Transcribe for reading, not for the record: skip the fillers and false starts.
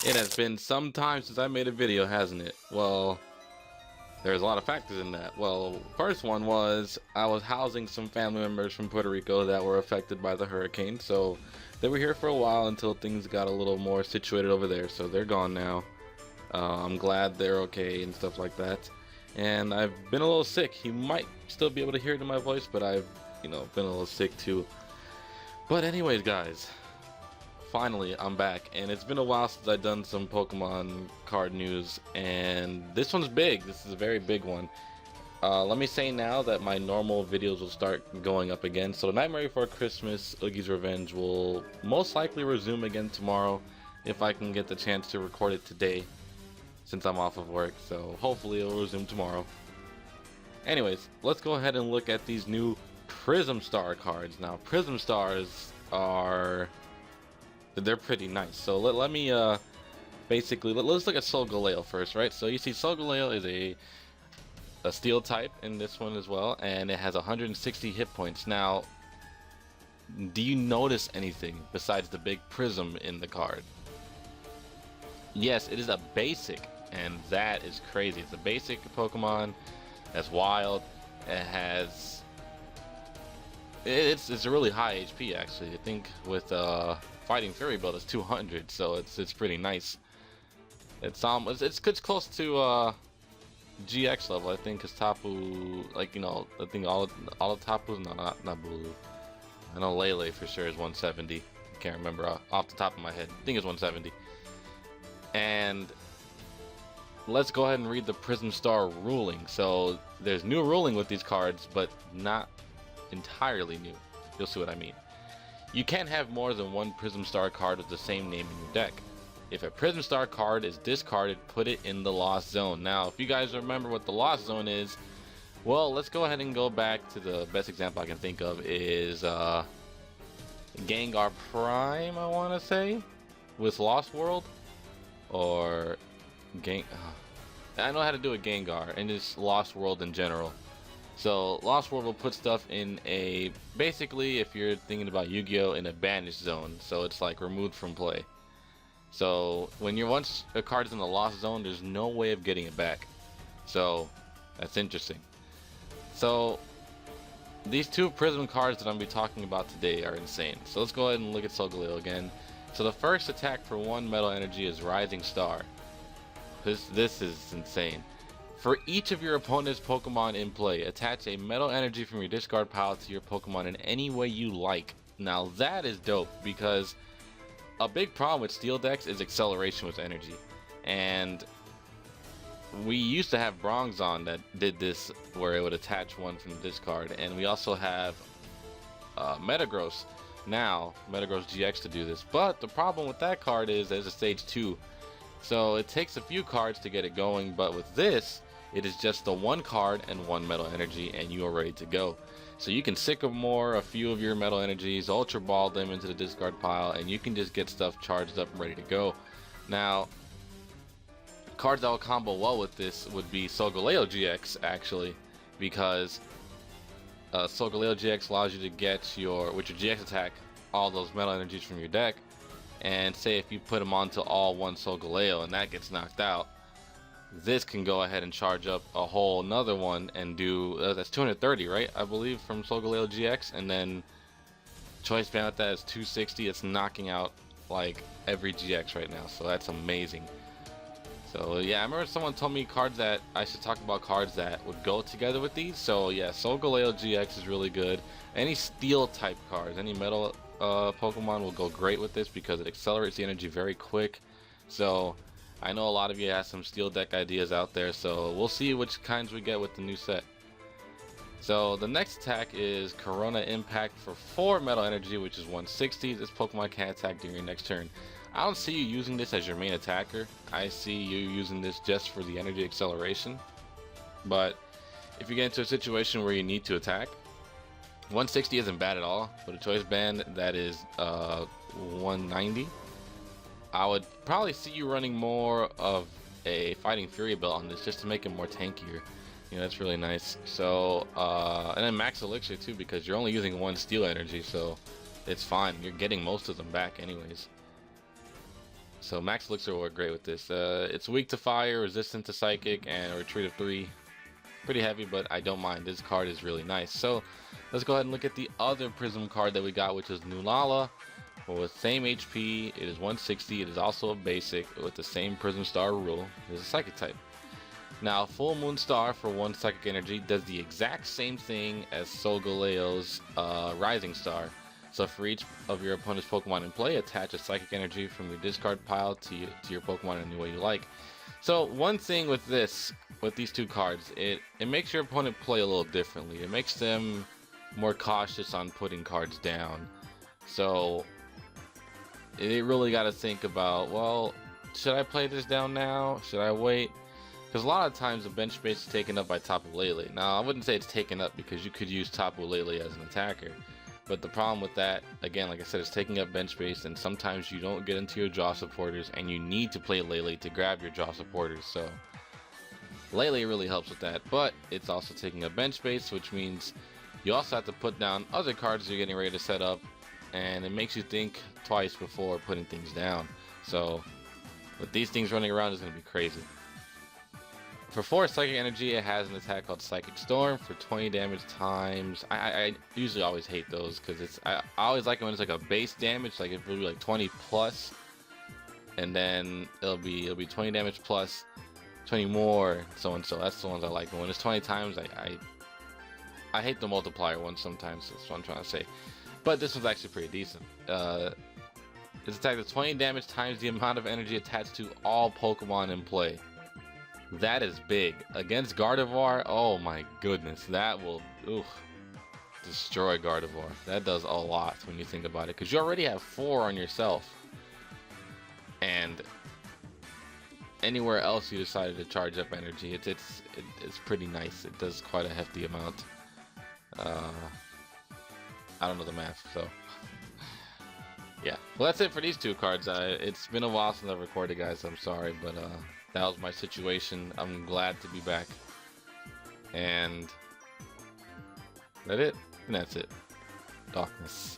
It has been some time since I made a video, hasn't it? Well, there's a lot of factors in that. Well, first one was I was housing some family members from Puerto Rico that were affected by the hurricane, so they were here for a while until things got a little more situated over there, so they're gone now. I'm glad they're okay and stuff like that. And I've been a little sick. You might still be able to hear it in my voice, but I've, been a little sick too. But anyways, guys, finally I'm back, and it's been a while since I've done some Pokemon card news, and this one's big. This is a very big one. Let me say now that my normal videos will start going up again. So Nightmare Before Christmas, Oogie's Revenge will most likely resume again tomorrow if I can get the chance to record it today, since I'm off of work. So hopefully it'll resume tomorrow. Anyways, let's go ahead and look at these new Prism Star cards. Now, Prism Stars they're pretty nice. So let me basically let's look at Solgaleo first, right? So you see Solgaleo is a steel type in this one as well, and it has 160 hit points. Now, do you notice anything besides the big prism in the card? Yes, it is a basic, and that is crazy. It's a basic Pokemon that's wild. It has it's a really high HP actually. I think with Fighting Fury build is 200, so it's pretty nice. It's close to GX level, I think, because Tapu, like, I think all the Tapus, no, not Bulu. I know Lele for sure is 170. I can't remember off the top of my head. I think it's 170. And let's go ahead and read the Prism Star ruling. So there's new ruling with these cards, but not entirely new. You'll see what I mean. You can't have more than one Prism Star card with the same name in your deck. If a Prism Star card is discarded, put it in the Lost Zone. Now, if you guys remember what the Lost Zone is, well, let's go ahead and go back to the best example I can think of is Gengar Prime, I want to say, with Lost World, or I know how to do a Gengar, and just Lost World in general. So Lost World will put stuff in basically, if you're thinking about Yu-Gi-Oh, in a banished zone. So it's like removed from play. So when once a card is in the Lost Zone, there's no way of getting it back. So that's interesting. So these two Prism cards that I'm going to be talking about today are insane. So let's go ahead and look at Solgaleo again. So the first attack for 1 Metal Energy is Rising Star. This is insane. For each of your opponent's Pokemon in play, attach a Metal Energy from your discard pile to your Pokemon in any way you like. Now that is dope, because a big problem with Steel decks is acceleration with energy. And we used to have Bronzong that did this, where it would attach one from the discard. And we also have Metagross now, Metagross GX, to do this. But the problem with that card is there's a stage 2. So it takes a few cards to get it going, but with this, it is just the 1 card and 1 Metal Energy, and you are ready to go. So you can Sycamore a few of your Metal Energies, Ultra Ball them into the discard pile, and you can just get stuff charged up and ready to go. Now, cards that will combo well with this would be Solgaleo GX, actually, because Solgaleo GX allows you to get with your GX attack, all those Metal Energies from your deck. And say if you put them onto all one Solgaleo and that gets knocked out, this can go ahead and charge up a whole another one and do that's 230, right? I believe, from Solgaleo GX, and then Choice Band with that is 260. It's knocking out like every GX right now, so that's amazing. So yeah, I remember someone told me cards that I should talk about, cards that would go together with these. So yeah, Solgaleo GX is really good. Any steel type cards, any metal Pokemon will go great with this because it accelerates the energy very quick. So I know a lot of you have some steel deck ideas out there, so we'll see which kinds we get with the new set. So the next attack is Corona Impact for 4 Metal Energy, which is 160. This Pokemon can attack during your next turn. I don't see you using this as your main attacker. I see you using this just for the energy acceleration. But if you get into a situation where you need to attack, 160 isn't bad at all. With a Choice Band, that is 190. I would probably see you running more of a Fighting Fury build on this, just to make it more tankier. That's really nice. So and then Max Elixir too, because you're only using 1 Steel Energy, so it's fine. You're getting most of them back anyways. So Max Elixir will work great with this. It's weak to fire, resistant to psychic, and a retreat of 3. Pretty heavy, but I don't mind. This card is really nice. So let's go ahead and look at the other Prism card that we got, which is Lunala. With same HP, it is 160. It is also a basic with the same Prism Star rule. It is a psychic type. Now, Full Moon Star for 1 psychic energy does the exact same thing as Solgaleo's Rising Star. So for each of your opponent's Pokemon in play, attach a psychic energy from your discard pile to your Pokemon in any way you like. So one thing with these two cards, it makes your opponent play a little differently. It makes them more cautious on putting cards down. So it really got to think about, well, should I play this down now? Should I wait? Because a lot of times the bench space is taken up by Tapu Lele. Now, I wouldn't say it's taken up because you could use Tapu Lele as an attacker. But the problem with that, again, like I said, it's taking up bench space, and sometimes you don't get into your jaw supporters, and you need to play Lele to grab your jaw supporters. So Lele really helps with that, but it's also taking up bench space, which means you also have to put down other cards you're getting ready to set up, and it makes you think twice before putting things down. So with these things running around, it's going to be crazy. For 4 psychic energy, it has an attack called Psychic Storm for 20 damage times. I usually always hate those because I always like it when it's like a base damage, like it will be like 20 plus, and then it'll be 20 damage plus 20 more, so and so. That's the ones I like. But when it's 20 times, I hate the multiplier ones sometimes. That's what I'm trying to say. But this one's actually pretty decent. Its attack does 20 damage times the amount of energy attached to all Pokemon in play. That is big. Against Gardevoir, oh my goodness, that will destroy Gardevoir. That does a lot when you think about it, because you already have 4 on yourself. And anywhere else you decided to charge up energy, it's pretty nice. It does quite a hefty amount. I don't know the math, so yeah. Well, that's it for these two cards. It's been a while since I recorded, guys. I'm sorry, but that was my situation. I'm glad to be back. And that's it. Darkness.